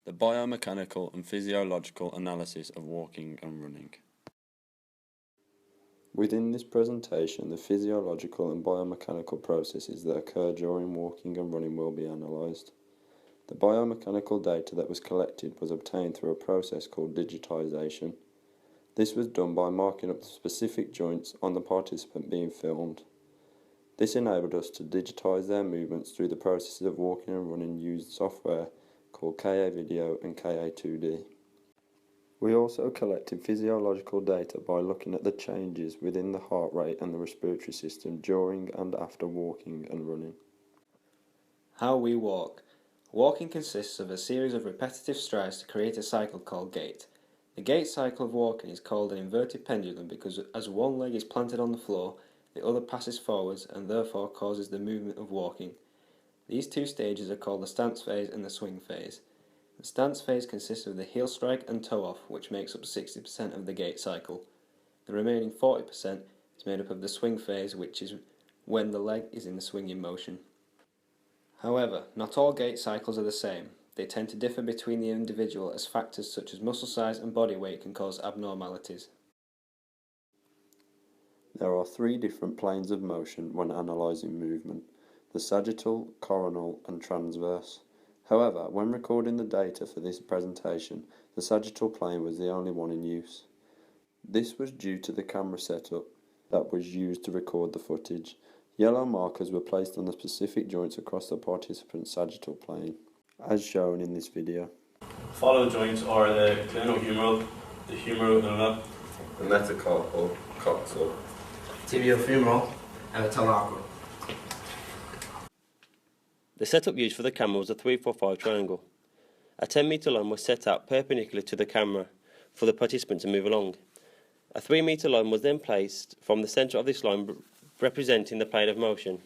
The biomechanical and physiological analysis of walking and running. Within this presentation, the physiological and biomechanical processes that occur during walking and running will be analysed. The biomechanical data that was collected was obtained through a process called digitisation. This was done by marking up the specific joints on the participant being filmed. This enabled us to digitise their movements through the processes of walking and running using software called KA Video and KA 2D. We also collected physiological data by looking at the changes within the heart rate and the respiratory system during and after walking and running. How we walk. Walking consists of a series of repetitive strides to create a cycle called gait. The gait cycle of walking is called an inverted pendulum because as one leg is planted on the floor, the other passes forwards and therefore causes the movement of walking. These two stages are called the stance phase and the swing phase. The stance phase consists of the heel strike and toe off, which makes up 60% of the gait cycle. The remaining 40% is made up of the swing phase, which is when the leg is in the swinging motion. However, not all gait cycles are the same. They tend to differ between the individual as factors such as muscle size and body weight can cause abnormalities. There are three different planes of motion when analysing movement: the sagittal, coronal and transverse. However, when recording the data for this presentation, the sagittal plane was the only one in use. This was due to the camera setup that was used to record the footage. Yellow markers were placed on the specific joints across the participant's sagittal plane, as shown in this video. Follow joints are the glenohumeral, the humeral ulna, The metacarpal, coxal, tibiofemoral, and the talocral. The setup used for the camera was a 3-4-5 triangle. A 10-metre line was set out perpendicular to the camera for the participant to move along. A 3-metre line was then placed from the centre of this line representing the plane of motion.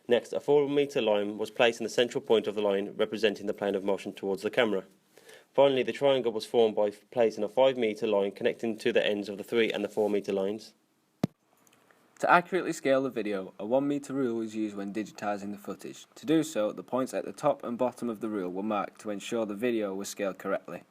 Next, a 4-metre line was placed in the central point of the line representing the plane of motion towards the camera. Finally, the triangle was formed by placing a 5-metre line connecting to the ends of the 3 and the 4-metre lines. To accurately scale the video, a 1-metre rule was used when digitising the footage. To do so, the points at the top and bottom of the rule were marked to ensure the video was scaled correctly.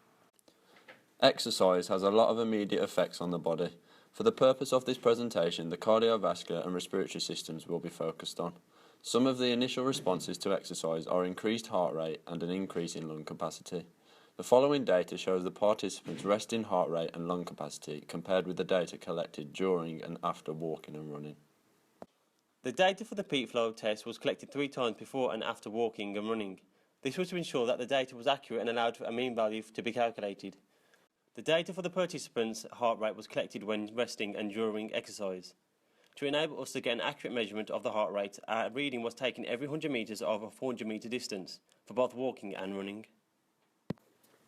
Exercise has a lot of immediate effects on the body. For the purpose of this presentation, the cardiovascular and respiratory systems will be focused on. Some of the initial responses to exercise are increased heart rate and an increase in lung capacity. The following data shows the participants' resting heart rate and lung capacity compared with the data collected during and after walking and running. The data for the peak flow test was collected 3 times before and after walking and running. This was to ensure that the data was accurate and allowed for a mean value to be calculated. The data for the participants' heart rate was collected when resting and during exercise. To enable us to get an accurate measurement of the heart rate, a reading was taken every 100 metres of a 400-metre distance for both walking and running.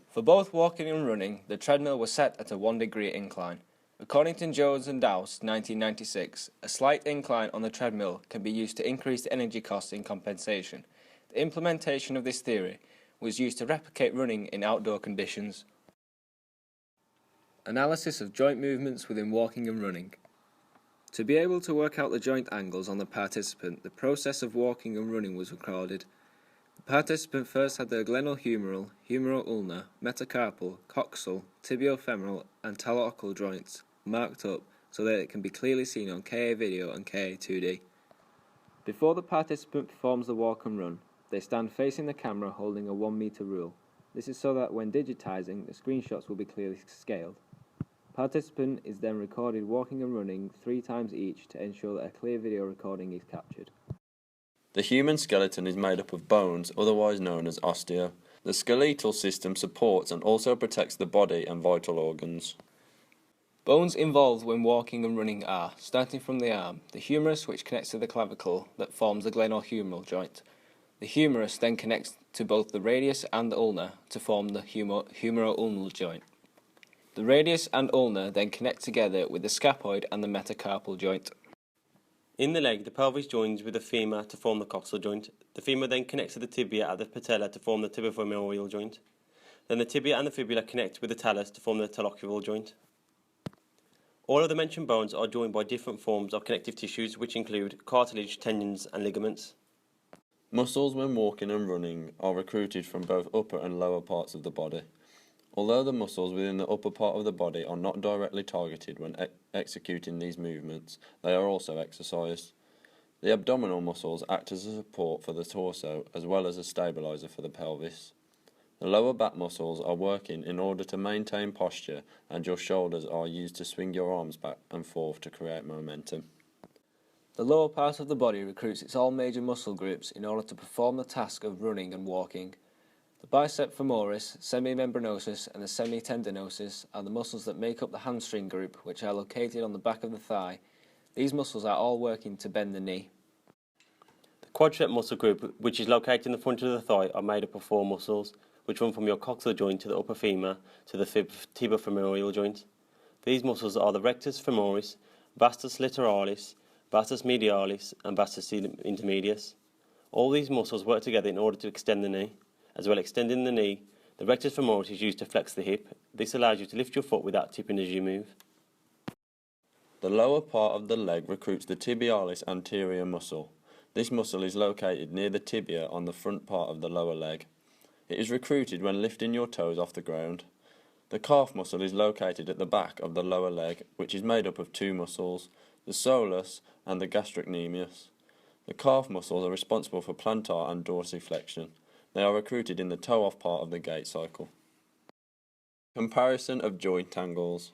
For both walking and running, the treadmill was set at a 1-degree incline. According to Jones and Dowse, 1996, a slight incline on the treadmill can be used to increase the energy costs in compensation. The implementation of this theory was used to replicate running in outdoor conditions. Analysis of joint movements within walking and running. To be able to work out the joint angles on the participant, the process of walking and running was recorded. The participant first had the glenohumeral, humeral ulnar, metacarpal, coxal, tibiofemoral and talocral joints marked up so that it can be clearly seen on KA Video and KA 2D. Before the participant performs the walk and run, they stand facing the camera holding a 1-metre rule. This is so that when digitising, the screenshots will be clearly scaled. Participant is then recorded walking and running 3 times each to ensure that a clear video recording is captured. The human skeleton is made up of bones, otherwise known as osteo. The skeletal system supports and also protects the body and vital organs. Bones involved when walking and running are, starting from the arm, the humerus which connects to the clavicle that forms the glenohumeral joint. The humerus then connects to both the radius and the ulna to form the humeroulnar joint. The radius and ulna then connect together with the scaphoid and the metacarpal joint. In the leg, the pelvis joins with the femur to form the coxal joint. The femur then connects to the tibia at the patella to form the tibiofemoral joint. Then the tibia and the fibula connect with the talus to form the talocral joint. All of the mentioned bones are joined by different forms of connective tissues, which include cartilage, tendons and ligaments. Muscles when walking and running are recruited from both upper and lower parts of the body. Although the muscles within the upper part of the body are not directly targeted when executing these movements, they are also exercised. The abdominal muscles act as a support for the torso as well as a stabilizer for the pelvis. The lower back muscles are working in order to maintain posture, and your shoulders are used to swing your arms back and forth to create momentum. The lower part of the body recruits its all major muscle groups in order to perform the task of running and walking. The bicep femoris, semimembranosus and the semitendinosus are the muscles that make up the hamstring group, which are located on the back of the thigh. These muscles are all working to bend the knee. The quadricep muscle group, which is located in the front of the thigh, are made up of 4 muscles, which run from your coxal joint to the upper femur to the tibio-femoral joint. These muscles are the rectus femoris, vastus littoralis, vastus medialis and vastus intermedius. All these muscles work together in order to extend the knee. As well extending the knee, the rectus femoris is used to flex the hip. This allows you to lift your foot without tipping as you move. The lower part of the leg recruits the tibialis anterior muscle. This muscle is located near the tibia on the front part of the lower leg. It is recruited when lifting your toes off the ground. The calf muscle is located at the back of the lower leg, which is made up of 2 muscles, the soleus and the gastrocnemius. The calf muscles are responsible for plantar and dorsiflexion. They are recruited in the toe-off part of the gait cycle. Comparison of joint angles.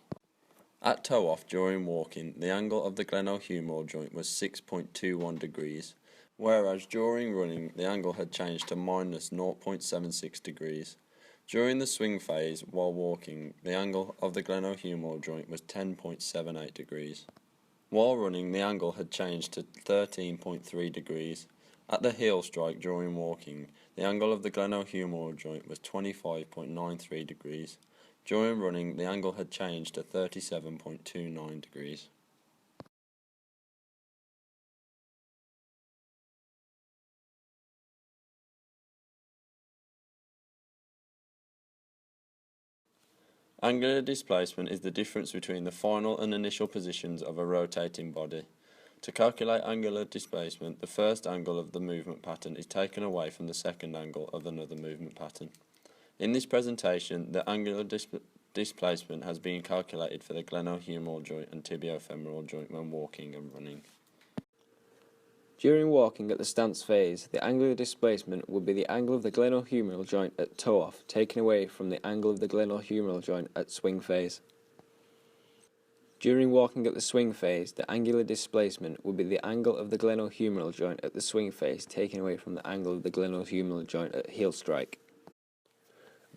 At toe-off during walking, the angle of the glenohumeral joint was 6.21 degrees, whereas during running, the angle had changed to minus 0.76 degrees. During the swing phase, while walking, the angle of the glenohumeral joint was 10.78 degrees. While running, the angle had changed to 13.3 degrees. At the heel strike during walking, the angle of the glenohumeral joint was 25.93 degrees. During running, the angle had changed to 37.29 degrees. Angular displacement is the difference between the final and initial positions of a rotating body. To calculate angular displacement, the first angle of the movement pattern is taken away from the second angle of another movement pattern. In this presentation, the angular displacement has been calculated for the glenohumeral joint and tibiofemoral joint when walking and running. During walking at the stance phase, the angular displacement would be the angle of the glenohumeral joint at toe-off, taken away from the angle of the glenohumeral joint at swing phase. During walking at the swing phase, the angular displacement would be the angle of the glenohumeral joint at the swing phase, taken away from the angle of the glenohumeral joint at heel strike.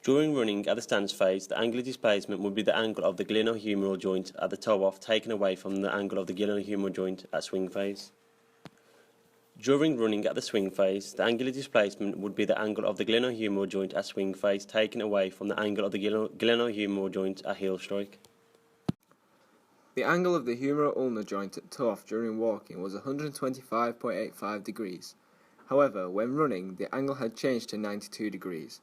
During running at the stance phase, the angular displacement would be the angle of the glenohumeral joint at the toe-off, taken away from the angle of the glenohumeral joint at swing phase. During running at the swing phase, the angular displacement would be the angle of the glenohumeral joint at swing phase, taken away from the angle of the glenohumeral joint at heel strike. The angle of the humeral ulnar joint at toe-off during walking was 125.85 degrees. However, when running, the angle had changed to 92 degrees.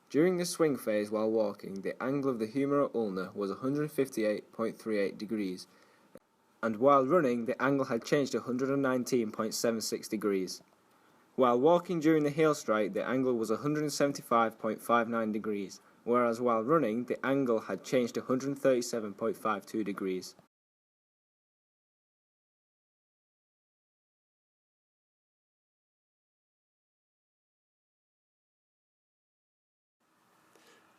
During the swing phase while walking, the angle of the humeral ulnar was 158.38 degrees, and while running, the angle had changed to 119.76 degrees. While walking during the heel strike, the angle was 175.59 degrees, whereas while running, the angle had changed to 137.52 degrees.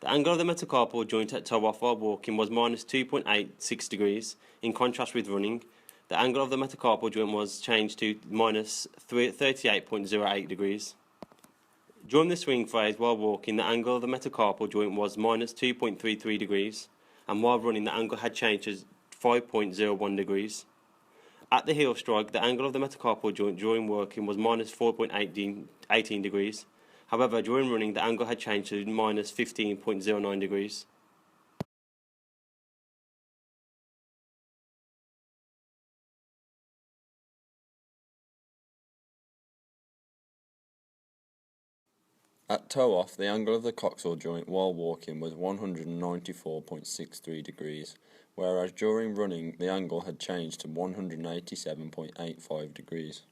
The angle of the metacarpal joint at toe-off while walking was minus 2.86 degrees. In contrast with running, the angle of the metacarpal joint was changed to minus 38.08 degrees. During the swing phase while walking, the angle of the metacarpal joint was minus 2.33 degrees, and while running, the angle had changed to 5.01 degrees. At the heel strike, the angle of the metacarpal joint during working was minus 4.18 degrees. However, during running, the angle had changed to minus 15.09 degrees. At toe-off, the angle of the coxal joint while walking was 194.63 degrees, whereas during running, the angle had changed to 187.85 degrees.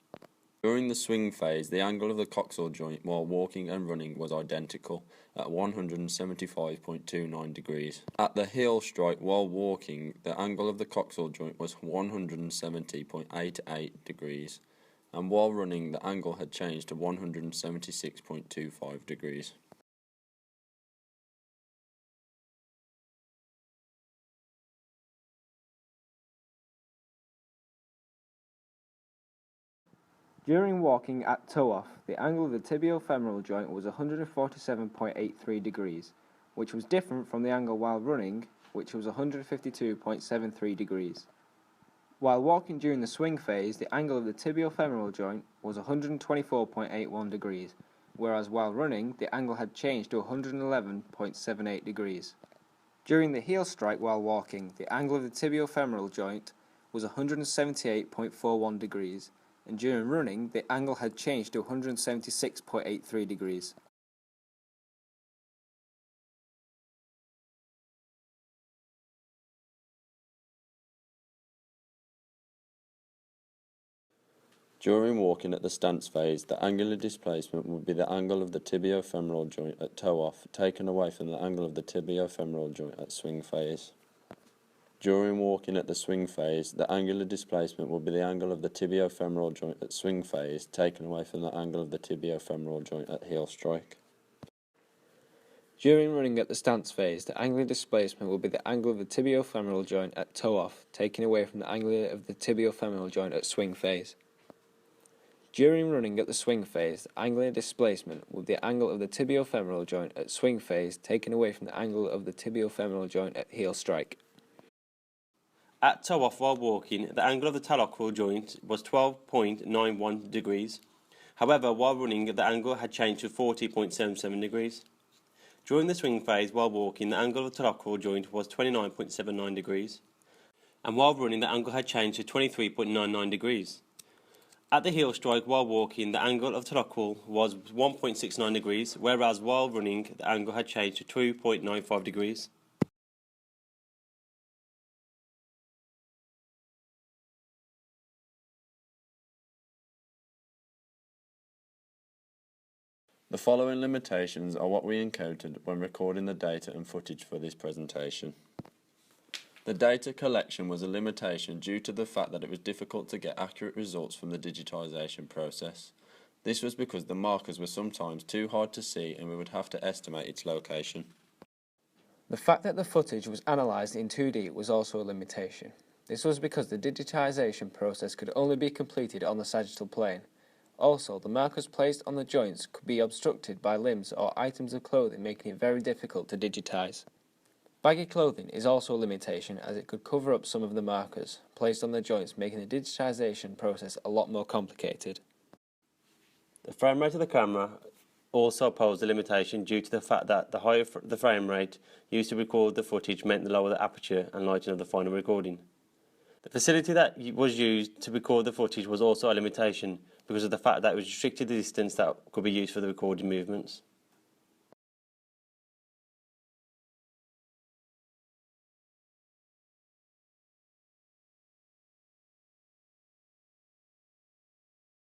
During the swing phase, the angle of the coxal joint while walking and running was identical at 175.29 degrees. At the heel strike while walking, the angle of the coxal joint was 170.88 degrees, and while running, the angle had changed to 176.25 degrees. During walking at toe-off, the angle of the tibiofemoral joint was 147.83 degrees, which was different from the angle while running, which was 152.73 degrees. While walking during the swing phase, the angle of the tibiofemoral joint was 124.81 degrees, whereas while running, the angle had changed to 111.78 degrees. During the heel strike while walking, the angle of the tibiofemoral joint was 178.41 degrees, and during running, the angle had changed to 176.83 degrees. During walking at the stance phase, the angular displacement would be the angle of the tibiofemoral joint at toe-off taken away from the angle of the tibiofemoral joint at swing phase. During walking at the swing phase, the angular displacement will be the angle of the tibiofemoral joint at swing phase taken away from the angle of the tibiofemoral joint at heel strike. During running at the stance phase, the angular displacement will be the angle of the tibiofemoral joint at toe-off taken away from the angle of the tibiofemoral joint at swing phase. During running at the swing phase, the angular displacement will be the angle of the tibiofemoral joint at swing phase taken away from the angle of the tibiofemoral joint at heel strike. At toe-off while walking, the angle of the talocral joint was 12.91 degrees. However, while running, the angle had changed to 40.77 degrees. During the swing phase while walking, the angle of the talocral joint was 29.79 degrees. And while running, the angle had changed to 23.99 degrees. At the heel strike while walking, the angle of talocral was 1.69 degrees, whereas while running, the angle had changed to 2.95 degrees. The following limitations are what we encountered when recording the data and footage for this presentation. The data collection was a limitation due to the fact that it was difficult to get accurate results from the digitisation process. This was because the markers were sometimes too hard to see and we would have to estimate its location. The fact that the footage was analysed in 2D was also a limitation. This was because the digitisation process could only be completed on the sagittal plane. Also, the markers placed on the joints could be obstructed by limbs or items of clothing, making it very difficult to digitise. Baggy clothing is also a limitation as it could cover up some of the markers placed on the joints, making the digitisation process a lot more complicated. The frame rate of the camera also posed a limitation due to the fact that the higher the frame rate used to record the footage meant the lower the aperture and lighting of the final recording. The facility that was used to record the footage was also a limitation because of the fact that it was restricted the distance that could be used for the recorded movements.